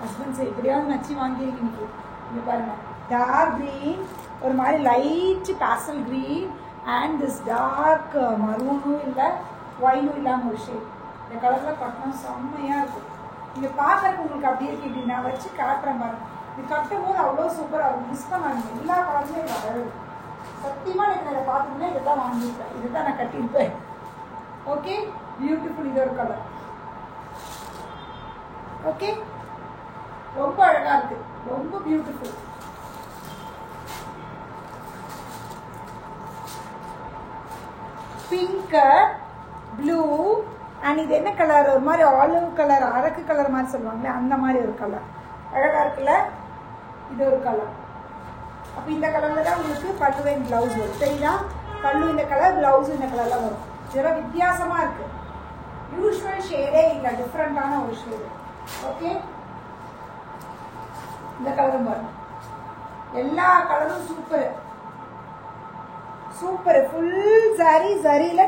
ஹஸ்பண்ட்ஸ் எப்படியாவது நச்சு வாங்கியிருக்கு இன்னைக்கு. இங்கே பாருங்க, டார்க் க்ரீன், ஒரு மாதிரி light pastel green and this dark மரூனும் இல்லை ஒயினும் இல்லாமல் ஒரு ஷேட். இந்த கலரில் கட்டணும் செம்மையாக இருக்கும். நீங்கள் பார்க்குறதுக்கு உங்களுக்கு அப்படி இருக்கு. இப்படி நான் வச்சு காட்டுறேன் பாருங்க. இது கட்டும் போது அவ்வளோ சூப்பராக இருக்கும். மிஸ் பண்ணாங்க. எல்லா கலருமே இது அழகு. சத்தியமாக எனக்கு இதை பார்த்துங்கன்னா இதை தான் வாங்கியிருப்பேன். இதை தான் நான் கட்டியிருப்பேன். Okay, beautiful. இது ஒரு கலர். ஓகே, ரொம்ப அழகாக இருக்கு, ரொம்ப பியூட்டிஃபுல். பிங்க், ப்ளூ அண்ட் இது என்ன கலர்? ஒரு மாதிரி ஆலிவ் கலர், அரக்கு கலர் மாதிரி சொல்லுவாங்களே, அந்த மாதிரி ஒரு கலர். அழகாக இருக்குல்ல? இது ஒரு கலர். அப்போ இந்த கலரில் தான் உங்களுக்கு பல்லு அண்ட் ப்ளவுஸ் வரும். சரிங்களா? பல்லு இந்த கலர், ப்ளவுஸும் இந்த கலரில் வரும். இதெல்லாம் வித்தியாசமாக இருக்குது. யூஸ்வல் ஷேடே இல்லை, டிஃப்ரெண்ட்டான ஒரு ஷேடு. ஓகே, இந்த கலரும் வரும். எல்லா கலரும் சூப்பர் சூப்பர். ஃபுல் சாரி ஜரியில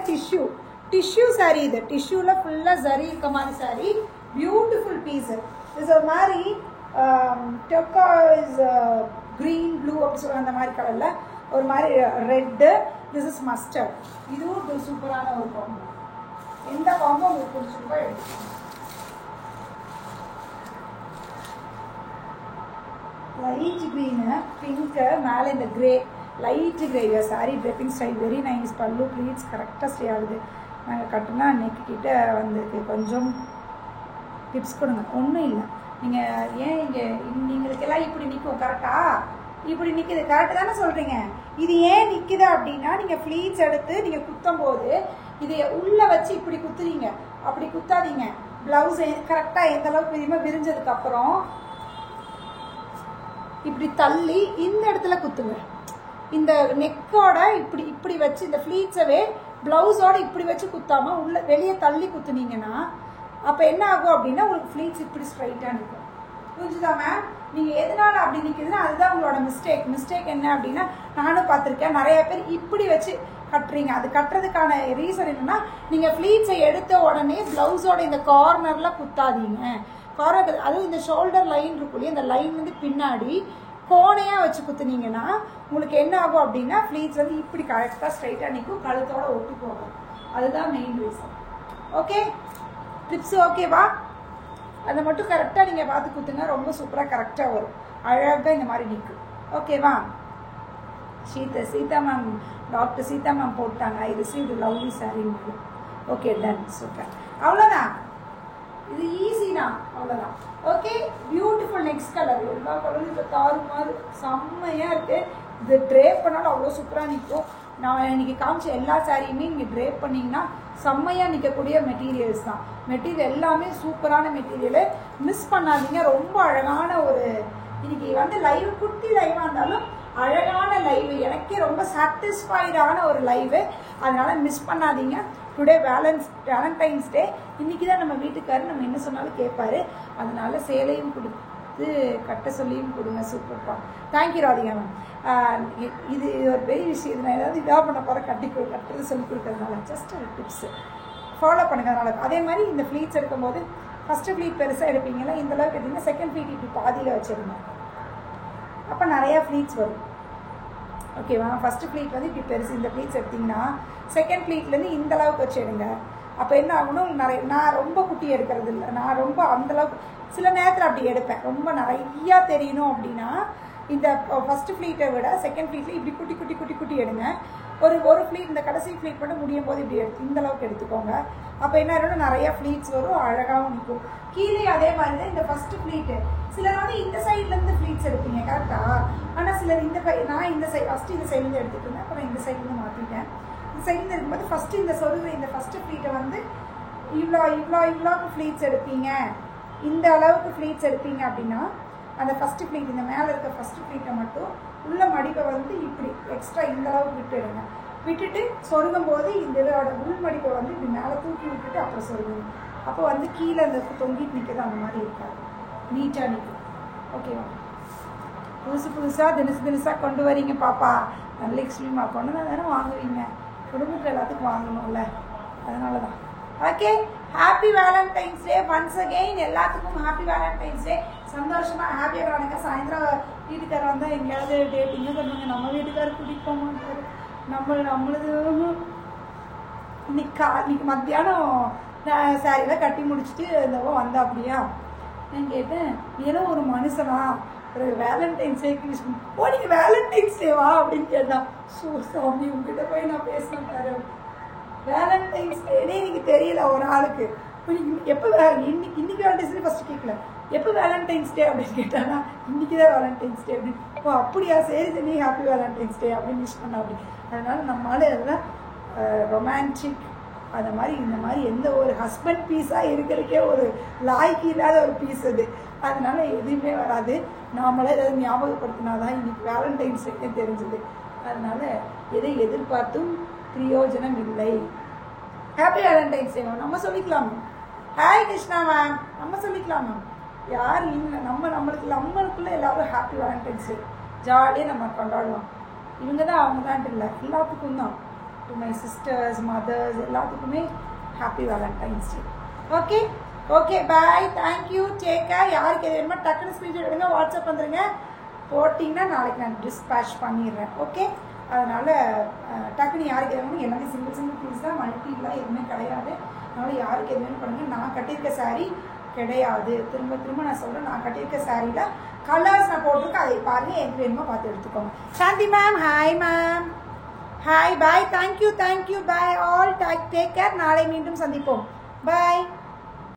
டிஷ்யூ சாரி. இது டிஷ்யூல ஃபுல்லா ஜரி இருக்க மாதிரி சாரி. Beautiful piece. இது ஒரு மாதிரி டர்காய்ஸ் கிரீன் ப்ளூ அப்படி சொல்ற அந்த மாதிரி கலர்ல ஒரு மாதிரி ரெட்டு. This is mustard. இதுவும் சூப்பரான ஒரு காம்போ. எந்த காம்போ உங்களுக்கு பிடிச்சிருக்கோ எடுத்துக்கோங்க. லைட் க்ரீனு, பிங்க்கு, மேலே இந்த grey, light grey. Sari draping style very nice. Pallu pleats கரெக்டாக ஸ்டே ஆகுது. நாங்கள் கட்டினா நெக்கு கிட்ட வந்திருக்கு. கொஞ்சம் டிப்ஸ் கொடுங்க. ஒன்றும் இல்லை, நீங்கள் ஏன் இங்கே நீங்களுக்கெல்லாம் இப்படி நிற்கும் கரெக்டாக? இப்படி நிற்கிது கரெக்டு தானே சொல்கிறீங்க? இது ஏன் நிற்கிது அப்படின்னா, நீங்கள் ஃப்ளீட்ஸ் எடுத்து நீங்கள் குத்தும் போது இதை உள்ளே வச்சு இப்படி குத்துறீங்க. அப்படி குத்தாதீங்க. ப்ளவுஸ் கரெக்டாக எந்த அளவுக்கு விரிமா விரிஞ்சதுக்கப்புறம் இப்படி தள்ளி இந்த இடத்துல குத்துங்க. இந்த நெக்கோட இப்படி வச்சு இந்த ஃப்ளீட்ஸவே ப்ளவுஸோட இப்படி வச்சு குத்தாமல் உள்ள வெளியே தள்ளி குத்துனீங்கன்னா அப்போ என்ன ஆகும் அப்படின்னா உங்களுக்கு ஃப்ளீட்ஸ் இப்படி ஸ்ட்ரைட்டாக நிற்கும். புரிஞ்சுதா மேம்? நீங்கள் எதனால அப்படி நிற்குதுன்னா அதுதான் உங்களோட மிஸ்டேக் என்ன அப்படின்னா, நானும் பார்த்துருக்கேன் நிறைய பேர் இப்படி வச்சு கட்டுறீங்க. அது கட்டுறதுக்கான ரீசன் என்னன்னா, நீங்கள் ஃப்ளீட்ஸை எடுத்த உடனே ப்ளவுஸோட இந்த கார்னரில் குத்தாதீங்க. கார்னர், அதுவும் இந்த ஷோல்டர் லைன் இருக்கும் இல்லையா, இந்த லைன் வந்து பின்னாடி கோணையாக வச்சு குத்துனீங்கன்னா உங்களுக்கு என்ன ஆகும் அப்படின்னா ஃப்ளீட்ஸ் வந்து இப்படி கரெக்டாக ஸ்ட்ரைட்டாக நிற்கும், கழுத்தோட ஒட்டி போகும். அதுதான் மெயின் ரீசன். ஓகே, டிப்ஸ் ஓகேவா? அதை மட்டும் கரெக்டாக நீங்கள் பார்த்து குத்துங்க. ரொம்ப சூப்பராக கரெக்டாக வரும். அழகாக இந்த மாதிரி நிற்கும். ஓகேவா? Seetha ma'am, doctor Seetha ma'am போட்டாங்க. I received lovely sari. Okay, done, super. அவ்வளோதான். இது ஈஸினா அவ்வளோதான். Okay, beautiful. Next colour. எல்லா கலரும் இப்போ தாறுமாறு செம்மையாக இருக்குது. இது ட்ரேப் பண்ணாலும் அவ்வளோ சூப்பராக நிற்கும். நான் இன்னைக்கு காமிச்ச எல்லா சாரியுமே நீங்கள் ட்ரேப் பண்ணிங்கன்னா செம்மையாக நிற்கக்கூடிய மெட்டீரியல்ஸ் தான். மெட்டீரியல் எல்லாமே சூப்பரான மெட்டீரியலு. மிஸ் பண்ணாதீங்க. ரொம்ப அழகான ஒரு இன்னைக்கு வந்து லைவ், குட்டி லைவாக இருந்தாலும் அழகான லைவ். எனக்கே ரொம்ப சாட்டிஸ்ஃபைடான ஒரு லைவு. அதனால் மிஸ் பண்ணாதீங்க. டுடே வேலண்டைன்ஸ் டே. இன்றைக்கி தான் நம்ம வீட்டுக்காரர் நம்ம என்ன சொன்னாலும் கேட்பாரு. அதனால சேலையும் கொடுத்து கட்ட சொல்லியும் கொடுங்க. சூப்பர்ப்பா. Thank you Radhika ma'am. இது ஒரு பெரிய விஷயம். இது நான் ஏதாவது இதாக பண்ண போகிற கட்டுறது சொல்லி கொடுக்கறதுனால ஜஸ்ட் ஒரு டிப்ஸு ஃபாலோ பண்ணுங்க. அதனால அதே மாதிரி இந்த ஃப்ளீட்ஸ் எடுக்கும்போது ஃபஸ்ட்டு ஃப்ளீட் பெருசாக எடுப்பீங்களா, இந்த அளவுக்கு எடுத்தீங்கன்னா செகண்ட் ஃப்ளீட் இப்படி பாதியில் வச்சுருங்க. அப்போ நிறையா ஃப்ளீட்ஸ் வரும். ஓகேவா? ஃபஸ்ட்டு ஃப்ளீட் வந்து இப்படி பெருசு, இந்த ஃப்ளீட்ஸ் எடுத்திங்கன்னா செகண்ட் ஃப்ளீட்லேருந்து இந்த அளவுக்கு வச்சு எடுங்க. அப்போ என்ன ஆகணும், நான் ரொம்ப குட்டி எடுக்கிறது இல்லை. நான் ரொம்ப அந்தளவுக்கு சில நேரத்தில் அப்படி எடுப்பேன். ரொம்ப நிறையா தெரியணும் அப்படின்னா இந்த ஃபஸ்ட்டு ஃப்ளீட்டை விட செகண்ட் ஃப்ளீட்டில் இப்படி குட்டி குட்டி குட்டி குட்டி எடுங்க. ஒரு ஃப்ளீட் இந்த கடைசி ஃப்ளீட் மட்டும் முடியும் போது இப்படி இந்த அளவுக்கு எடுத்துக்கோங்க. அப்போ என்ன ஆகிடும், நிறையா ஃப்ளீட்ஸ் வரும், அழகாகவும் நிற்கும். கீழே அதே மாதிரி தான் இந்த ஃபஸ்ட்டு ஃப்ளீட்டு. சிலர் வந்து இந்த சைட்லேருந்து ஃப்ளீட்ஸ் எடுப்பீங்க கரெக்டாக. ஆனால் சிலர் நான் இந்த சைடு ஃபஸ்ட்டு இந்த சைட்லேருந்து எடுத்துகிட்டு இருந்தேன், அப்புறம் இந்த சைட்லேருந்து மாற்றிட்டேன். இந்த சைட்லேருந்து இருக்கும்போது ஃபஸ்ட்டு இந்த இந்த ஃபஸ்ட்டு ஃப்ளீட்டை வந்து இவ்வளோக்கு ஃப்ளீட்ஸ் எடுப்பீங்க. இந்த அளவுக்கு ஃப்ளீட்ஸ் எடுப்பீங்க அப்படின்னா அந்த ஃபஸ்ட்டு ஃப்ளீட் இந்த மேலே இருக்க ஃபஸ்ட்டு ஃப்ளீட்டை மட்டும் உள்ள மடிப்பை வந்து இப்படி எக்ஸ்ட்ரா இந்த அளவுக்கு விட்டுடுங்க. விட்டுட்டு சொருகும் போது இந்த இதோட உள் மடிப்பை வந்து இப்படி மேலே தூக்கி விட்டுட்டு அப்புறம் சொருகுங்க. அப்போ வந்து கீழே அந்த தொங்கிட்டு நிற்கிறது அந்த மாதிரி இருக்காது, நீட்டாக நிற்கும். ஓகேவா? புதுசாக தினசாக கொண்டு வரீங்க பாப்பா. நல்ல எக்ஸ்ட்ரீமாக கொண்டு தான் தானே வாங்குவீங்க, குடும்பத்தில் எல்லாத்துக்கும் வாங்கணும்ல, அதனால தான். ஓகே, ஹாப்பி வேலண்டைன்ஸ் டே ஒன்ஸ் அகெயின். எல்லாத்துக்கும் ஹாப்பி வேலண்டைன்ஸ் டே. சந்தோஷமாக ஹாப்பியாக விளாடுங்க. சாயந்தரம் வீட்டுக்காரர் வந்தால் எங்கேயாவது டேட்டிங்க பண்ணுங்க. நம்ம வீட்டுக்காரர் கூட்டிகிட்டு போக மாட்டார். நம்மளது இன்னைக்கு மத்தியானம் நான் சாரியெல்லாம் கட்டி முடிச்சுட்டு இந்த வந்தா அப்படியா நான் கேட்டேன், ஏதோ ஒரு மனுஷனா ஒரு வேலண்டைன்ஸ் டேக்கு விஷ் ஓ நீங்கள் வேலண்டைன்ஸ் டேவா அப்படின்னு கேட்டான். ஸோ சாமி உங்ககிட்ட போய் நான் பேசினேன் பாரு, வேலண்டைன்ஸ் டேனே எனக்கு தெரியல ஒரு ஆளுக்கு. எப்போ இன்னைக்கு வேலண்டைன்ஸ் டே ஃபஸ்ட்டு கேட்கல, எப்போ வேலண்டைன்ஸ் டே அப்படின்னு கேட்டானா இன்னைக்கு தான் வேலண்டைன்ஸ் டே அப்படின்னு. ஓ அப்படியா, சரி சரி ஹாப்பி வேலண்டைன்ஸ் டே அப்படின்னு விஷ் பண்ண அப்படி. அதனால நம்மளால இதெல்லாம் ரொமான்டிக் அந்த மாதிரி இந்த மாதிரி எந்த ஒரு ஹஸ்பண்ட் பீஸாக இருக்கிறதுக்கே ஒரு லாய்க்கு இல்லாத ஒரு பீஸ் அது. அதனால எதுவுமே வராது. நாமளே ஏதாவது ஞாபகப்படுத்தினா தான் இன்னைக்கு வேலண்டைன்ஸ் டே தெரிஞ்சுது. அதனால எதை எதிர்பார்த்தும் பிரயோஜனம் இல்லை. ஹாப்பி வேலண்டைன்ஸ் டே நம்ம சொல்லிக்கலாமா? ஹாய் கிருஷ்ணா மேம், நம்ம சொல்லிக்கலாமா? யார் இல்லை, நம்மளுக்குள்ள எல்லாரும் ஹாப்பி வேலண்டைன்ஸ் டே ஜாலியாக நம்ம கொண்டாடலாம். இவங்க தான் அவங்க தான் இல்லை, எல்லாத்துக்கும் தான். டு மை சிஸ்டர்ஸ், மதர்ஸ் எல்லாத்துக்குமே happy Valentine's day. Okay okay, பாய், தேங்க்யூ, டேக் கேர். யாருக்கு எது வேணுமோ டக்குன்னு ஸ்க்ரீன்ஷாட் எடுங்க, வாட்ஸ்அப் வந்துடுங்க. போட்டிங்கன்னா நாளைக்கு நான் டிஸ்பேச் பண்ணிடுறேன். ஓகே, அதனால் டக்குன்னு யாருக்கு எது வேணும், எல்லாமே சிங்கிள் பீஸ் தான், மல்டிலாம் எதுவுமே கிடையாது. அதனால் யாருக்கு எது வேணும் பண்ணுங்கள். நான் கட்டியிருக்க சாரீ கிடையாது, திரும்ப நான் சொல்கிறேன். நான் கட்டியிருக்க சாரியில் கலர்ஸ் நான் போட்டிருக்கேன், அதை பாருங்கள், எது வேணுமோ பார்த்து எடுத்துக்கோங்க. Shanthi ma'am, hi ma'am, hi, bye, thank you, bye all, take care. நாளை மீண்டும் சந்திப்போம். பாய்.